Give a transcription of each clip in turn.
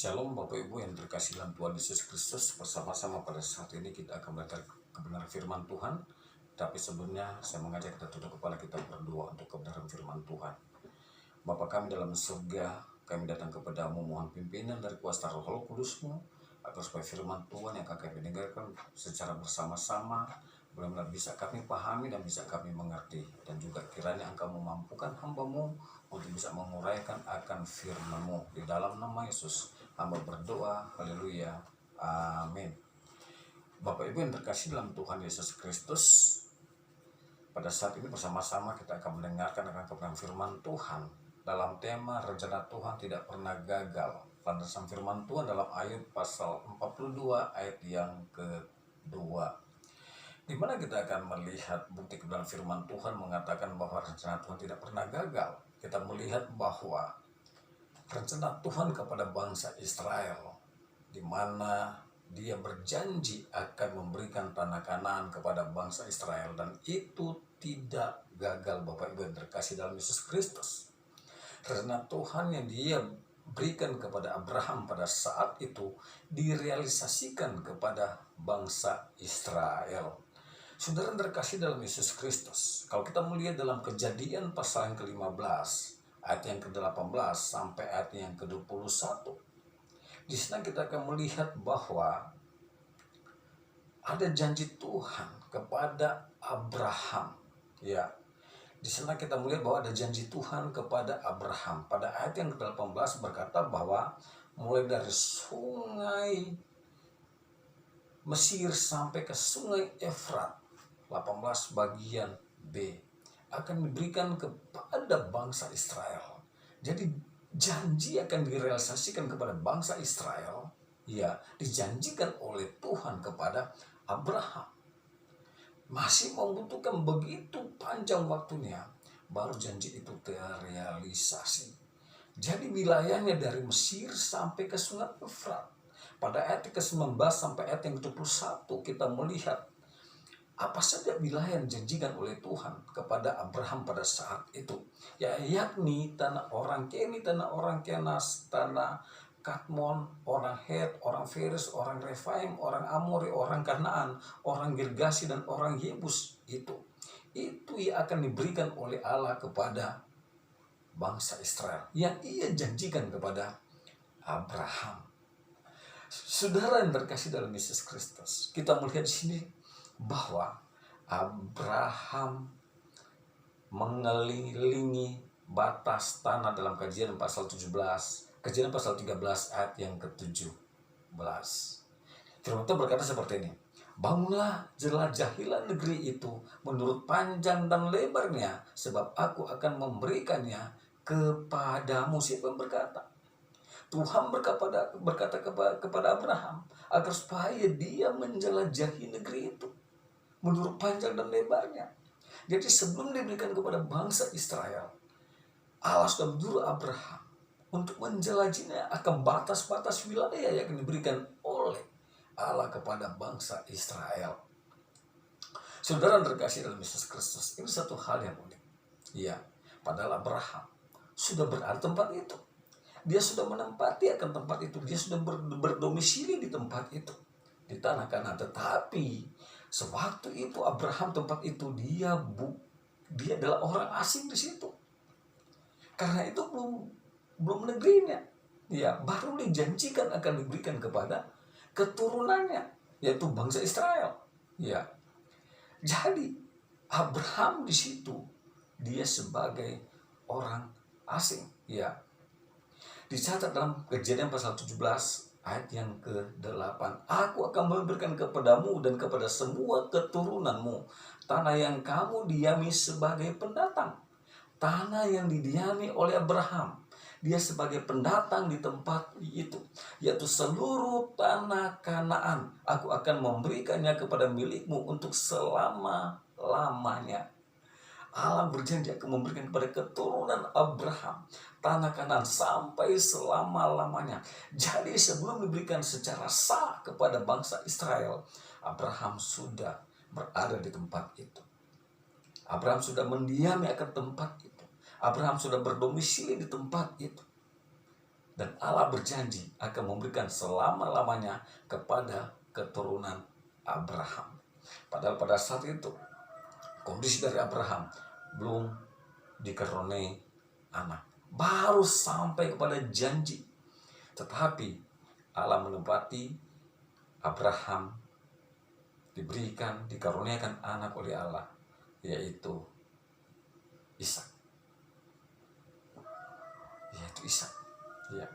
Shalom Bapak Ibu yang terkasih dalam Tuhan Yesus Kristus. Bersama-sama pada saat ini kita akan belajar kebenaran firman Tuhan. Tapi sebelumnya saya mengajak kita tunduk kepala kita berdoa untuk kebenaran firman Tuhan. Bapa kami dalam surga, kami datang kepadamu mohon pimpinan dari kuasa Roh Kudus-Mu agar supaya firman Tuhan yang akan kami dengarkan secara bersama-sama benar-benar bisa kami pahami dan bisa kami mengerti, dan juga kiranya Engkau memampukan hamba-Mu untuk bisa menguraikan akan firman-Mu. Di dalam nama Yesus hamba berdoa, haleluya, amin. Bapak Ibu yang terkasih dalam Tuhan Yesus Kristus, pada saat ini bersama-sama kita akan mendengarkan akan kebenaran firman Tuhan dalam tema rencana Tuhan tidak pernah gagal. Landasan firman Tuhan dalam Ayub pasal 42 ayat yang kedua, di mana kita akan melihat bukti kebenaran firman Tuhan mengatakan bahwa rencana Tuhan tidak pernah gagal. Kita melihat bahwa rencana Tuhan kepada bangsa Israel, di mana Dia berjanji akan memberikan tanah Kanaan kepada bangsa Israel, dan itu tidak gagal. Bapak Ibu yang terkasih dalam Yesus Kristus, rencana Tuhan yang Dia berikan kepada Abraham pada saat itu direalisasikan kepada bangsa Israel. Saudara yang terkasih dalam Yesus Kristus, kalau kita melihat dalam Kejadian pasal yang ke-15 ayat yang ke-18 sampai ayat yang ke-21, di sana kita akan melihat bahwa ada janji Tuhan kepada Abraham. Ya, di sana kita melihat bahwa ada janji Tuhan kepada Abraham. Pada ayat yang ke-18 berkata bahwa mulai dari sungai Mesir sampai ke sungai Efrat, 18 bagian B, akan diberikan kepada bangsa Israel. Jadi janji akan direalisasikan kepada bangsa Israel, ya, dijanjikan oleh Tuhan kepada Abraham. Masih membutuhkan begitu panjang waktunya baru janji itu terrealisasi. Jadi wilayahnya dari Mesir sampai ke sungai Efrat. Pada ayat ke-19 sampai ayat yang ke-21 kita melihat apa saja wilayah yang dijanjikan oleh Tuhan kepada Abraham pada saat itu, ya, yakni tanah orang Keni, tanah orang Kenas, tanah Kadmon, orang Het, orang Feris, orang Refaim, orang Amori, orang Kanaan, orang Girgasi, dan orang Yebus. Itu yang akan diberikan oleh Allah kepada bangsa Israel yang Ia janjikan kepada Abraham. Saudara yang terkasih dalam Yesus Kristus, kita melihat di sini bahwa Abraham mengelilingi batas tanah dalam Kejadian pasal 13 ayat yang ke-17. Firman Tuhan berkata seperti ini, bangunlah, jelajahilah negeri itu menurut panjang dan lebarnya, sebab aku akan memberikannya kepadamu. Siapa yang berkata? Tuhan berkata kepada Abraham agar supaya dia menjelajahi negeri itu menurut panjang dan lebarnya. Jadi sebelum diberikan kepada bangsa Israel, Allah sudah menyuruh Abraham untuk menjelajahinya akan batas-batas wilayah yang diberikan oleh Allah kepada bangsa Israel. Saudara terkasih dalam Yesus Kristus, ini satu hal yang unik. Ya, padahal Abraham sudah berada di tempat itu. Dia sudah menempati akan tempat itu. Dia sudah berdomisili di tempat itu, di tanah Kanaan. Tetapi sewaktu itu Abraham tempat itu dia adalah orang asing di situ. Karena itu belum negerinya. Ya, baru dijanjikan akan diberikan kepada keturunannya, yaitu bangsa Israel. Ya. Jadi Abraham di situ dia sebagai orang asing. Ya. Dicatat dalam Kejadian pasal 17 ayat yang ke-8. Aku akan memberikan kepadamu dan kepada semua keturunanmu tanah yang kamu diami sebagai pendatang. Tanah yang didiami oleh Abraham. Dia sebagai pendatang di tempat itu, yaitu seluruh tanah Kanaan. Aku akan memberikannya kepada milikmu untuk selama-lamanya. Allah berjanji akan memberikan kepada keturunan Abraham tanah Kanaan sampai selama-lamanya. Jadi sebelum diberikan secara sah kepada bangsa Israel, Abraham sudah berada di tempat itu. Abraham sudah mendiami akan tempat itu. Abraham sudah berdomisili di tempat itu. Dan Allah berjanji akan memberikan selama-lamanya kepada keturunan Abraham. Padahal pada saat itu kondisi dari Abraham belum dikaruniai anak, baru sampai kepada janji. Tetapi Allah menempati Abraham dikaruniakan anak oleh Allah, yaitu Ishak. Ya.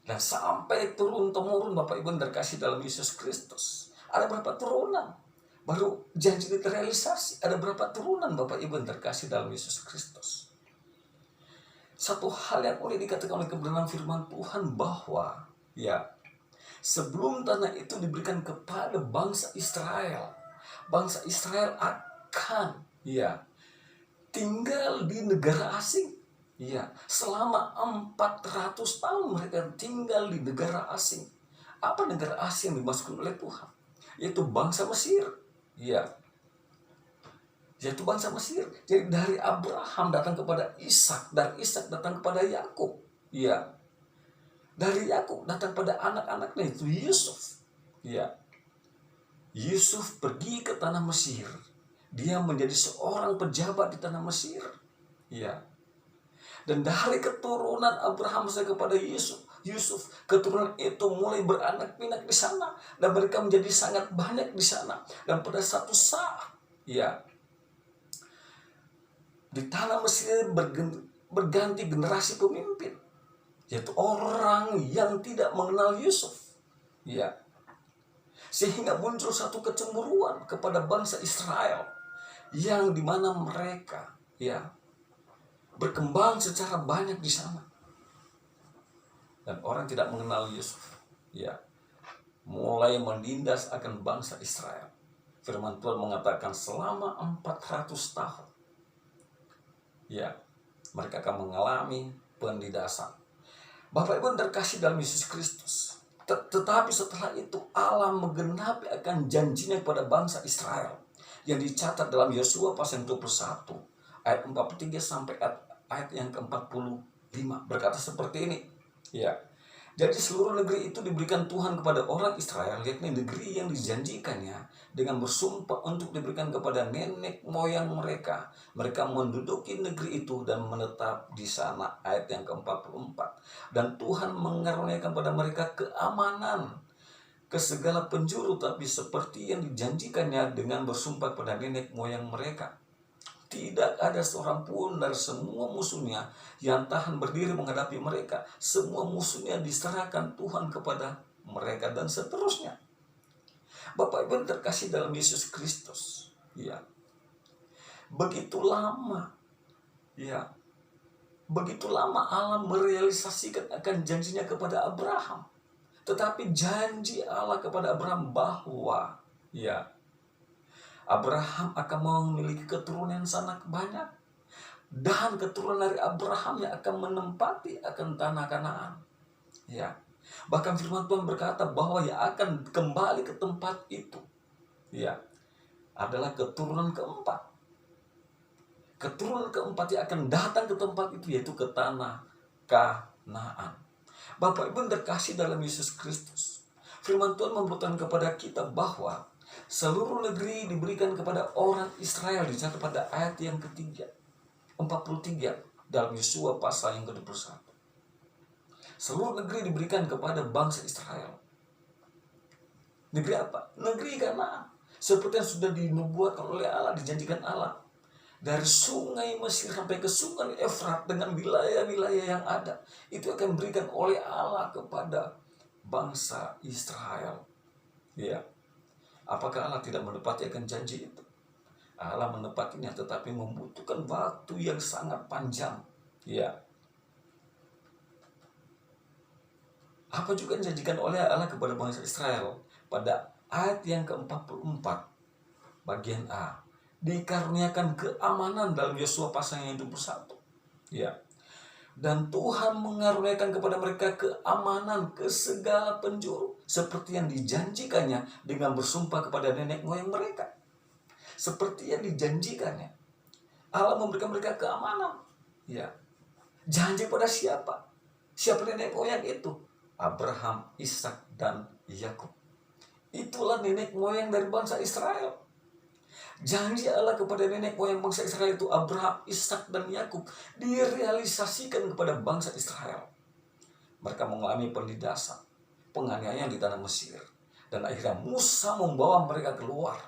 Dan sampai turun-temurun Bapak Ibu terkasih dalam Yesus Kristus. Ada berapa turunan? Baru janji terrealisasi. Ada berapa turunan Bapak Ibu terkasih dalam Yesus Kristus? Satu hal yang boleh dikatakan oleh kebenaran firman Tuhan bahwa sebelum tanah itu diberikan kepada bangsa Israel akan tinggal di negara asing. Selama 400 tahun mereka tinggal di negara asing. Apa negara asing yang dimasukkan oleh Tuhan? Yaitu bangsa Mesir. Yaitu bangsa Mesir. Jadi dari Abraham datang kepada Ishak, dari Ishak datang kepada Yakub. Dari Yakub datang pada anak-anaknya itu Yusuf. Yusuf pergi ke tanah Mesir. Dia menjadi seorang pejabat di tanah Mesir. Dan dari keturunan Abraham kepada Yusuf, keturunan itu mulai beranak pinak di sana, dan mereka menjadi sangat banyak di sana. Dan pada satu saat, di tanah Mesir berganti generasi pemimpin, yaitu orang yang tidak mengenal Yusuf. Sehingga muncul satu kecemburuan kepada bangsa Israel, yang dimana mereka berkembang secara banyak di sana. Dan orang tidak mengenal Yusuf mulai menindas akan bangsa Israel. Firman Tuhan mengatakan selama 400 tahun mereka akan mengalami penindasan. Bapak Ibu terkasih dalam Yesus Kristus. Tetapi setelah itu Allah menggenapi akan janjinya kepada bangsa Israel yang dicatat dalam Yosua pasal 21 ayat 43 sampai ayat yang ke-45, berkata seperti ini. Jadi seluruh negeri itu diberikan Tuhan kepada orang Israel, yakni negeri yang dijanjikannya dengan bersumpah untuk diberikan kepada nenek moyang mereka. Mereka menduduki negeri itu dan menetap di sana. Ayat yang ke-44. Dan Tuhan mengaruniakan pada mereka keamanan ke segala penjuru, tapi seperti yang dijanjikannya dengan bersumpah pada nenek moyang mereka. Tidak ada seorang pun dari semua musuhnya yang tahan berdiri menghadapi mereka. Semua musuhnya diserahkan Tuhan kepada mereka, dan seterusnya. Bapak Ibu terkasih dalam Yesus Kristus. Begitu lama Allah merealisasikan akan janjinya kepada Abraham. Tetapi janji Allah kepada Abraham bahwa Abraham akan memiliki keturunan yang sangat banyak, dan keturunan dari Abraham yang akan menempati akan tanah Kanaan. Bahkan firman Tuhan berkata bahwa yang akan kembali ke tempat itu adalah keturunan keempat. Keturunan keempat yang akan datang ke tempat itu, yaitu ke tanah Kanaan. Bapak Ibu terkasih dalam Yesus Kristus, firman Tuhan memberitakan kepada kita bahwa seluruh negeri diberikan kepada orang Israel, dicatat pada ayat yang ketiga 43 dalam Yosua pasal yang ke-21. Seluruh negeri diberikan kepada bangsa Israel. Negeri apa? Negeri Kanaan. Seperti yang sudah dinubuatkan oleh Allah, dijanjikan Allah. Dari sungai Mesir sampai ke sungai Efrat dengan wilayah-wilayah yang ada, itu akan diberikan oleh Allah kepada bangsa Israel. Apakah Allah tidak menepati akan janji itu? Allah menepatinya, tetapi membutuhkan waktu yang sangat panjang. Apa juga yang dijanjikan oleh Allah kepada bangsa Israel? Pada ayat yang ke-44 bagian A, dikaruniakan keamanan dalam Yosua pasal yang 21. Dan Tuhan mengaruniakan kepada mereka keamanan ke segala penjuru, seperti yang dijanjikannya dengan bersumpah kepada nenek moyang mereka. Seperti yang dijanjikannya, Allah memberikan mereka keamanan. Janji pada siapa? Siapa nenek moyang itu? Abraham, Ishak, dan Yakub. Itulah nenek moyang dari bangsa Israel. Janji Allah kepada nenek moyang bangsa Israel itu Abraham, Ishak, dan Yakub direalisasikan kepada bangsa Israel. Mereka mengalami penindasan, penganiayaan di tanah Mesir, dan akhirnya Musa membawa mereka keluar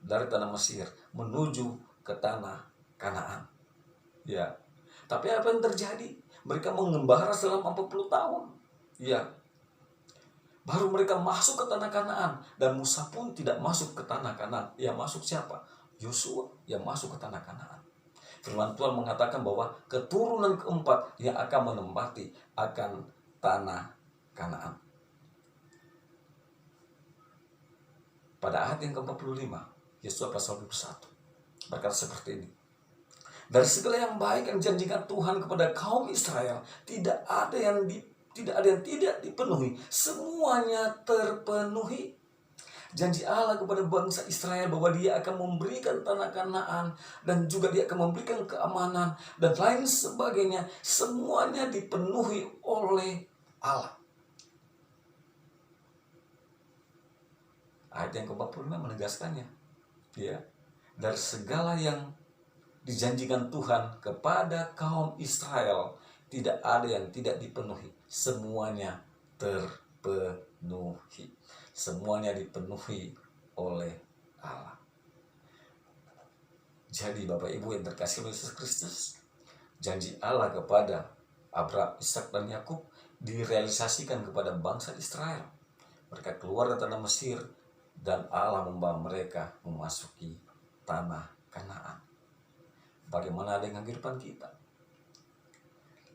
dari tanah Mesir menuju ke tanah Kanaan. Ya, tapi apa yang terjadi? Mereka mengembara selama 40 tahun. Ya, baru mereka masuk ke tanah Kanaan, dan Musa pun tidak masuk ke tanah Kanaan. Yang masuk siapa? Yosua yang masuk ke tanah Kanaan. Firman Tuhan mengatakan bahwa keturunan keempat yang akan menempati akan tanah Kanaan. Pada ayat yang ke-45, Yosua pasal 21 berkata seperti ini. Dari segala yang baik yang dijanjikan Tuhan kepada kaum Israel, tidak ada yang tidak dipenuhi, semuanya terpenuhi. Janji Allah kepada bangsa Israel bahwa Dia akan memberikan tanah Kanaan, dan juga Dia akan memberikan keamanan dan lain sebagainya, semuanya dipenuhi oleh Allah. Ayat yang ke-45 menegaskannya. Ya, dari segala yang dijanjikan Tuhan kepada kaum Israel, tidak ada yang tidak dipenuhi, semuanya terpenuhi. Semuanya dipenuhi oleh Allah. Jadi Bapak Ibu yang terkasih oleh Yesus Kristus, janji Allah kepada Abraham, Ishak, dan Yakub direalisasikan kepada bangsa Israel. Mereka keluar dari tanah Mesir, dan Allah membawa mereka memasuki tanah Kanaan. Bagaimana dengan kehidupan kita?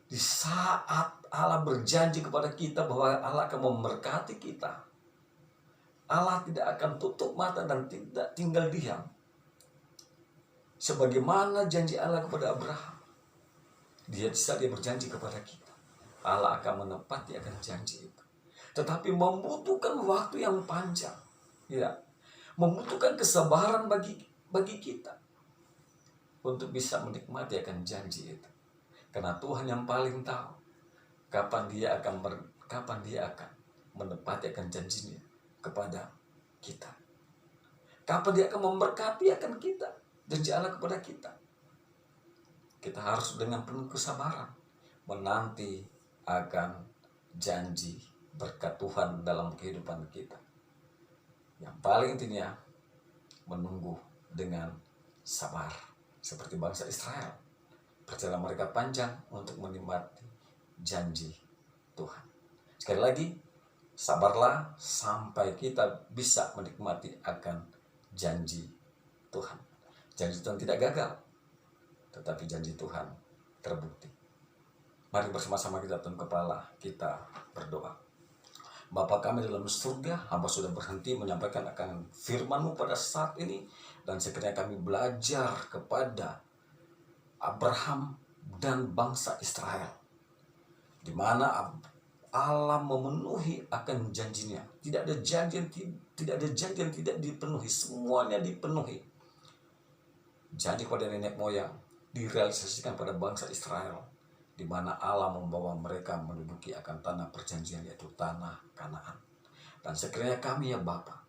Di saat Allah berjanji kepada kita bahwa Allah akan memberkati kita, Allah tidak akan tutup mata dan tidak tinggal diam. Sebagaimana janji Allah kepada Abraham, Dia berjanji kepada kita, Allah akan menepati akan janji itu. Tetapi membutuhkan waktu yang panjang, ya, membutuhkan kesabaran bagi kita untuk bisa menikmati akan janji itu. Karena Tuhan yang paling tahu kapan Dia akan menepati akan janjinya kepada kita. Kapan Dia akan memberkati akan kita, janji Allah kepada kita. Kita harus dengan penuh kesabaran menanti akan janji berkat Tuhan dalam kehidupan kita. Yang paling intinya menunggu dengan sabar, seperti bangsa Israel. Perjalanan mereka panjang untuk menikmati janji Tuhan. Sekali lagi, sabarlah sampai kita bisa menikmati akan janji Tuhan. Janji Tuhan tidak gagal, tetapi janji Tuhan terbukti. Mari bersama-sama kita tunduk kepala, kita berdoa. Bapa kami dalam surga, hamba sudah berhenti menyampaikan akan firman-Mu pada saat ini, dan sekiranya kami belajar kepada Abraham dan bangsa Israel, di mana Allah memenuhi akan janjinya. Tidak ada janji yang tidak dipenuhi, semuanya dipenuhi. Janji kepada nenek moyang direalisasikan pada bangsa Israel, di mana Allah membawa mereka menduduki akan tanah perjanjian, yaitu tanah Kanaan. Dan sekiranya kami ya Bapa,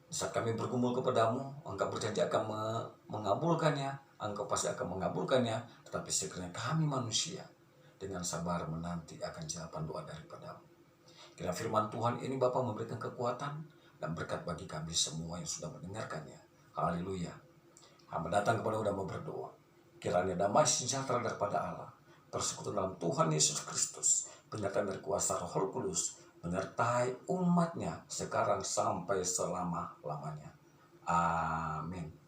saat kami bergumul kepadamu, Engkau berjanji akan mengabulkannya, Engkau pasti akan mengabulkannya. Tetapi sekiranya kami manusia, dengan sabar menanti akan jawaban doa daripadamu. Kiranya firman Tuhan ini Bapa memberikan kekuatan dan berkat bagi kami semua yang sudah mendengarkannya. Haleluya. Hamba datang kepada Mu berdoa, kiranya damai sejahtera daripada Allah, persekutuan dalam Tuhan Yesus Kristus, penyertaan dari kuasa Roh Kudus menyertai umatnya sekarang sampai selama-lamanya. Amin.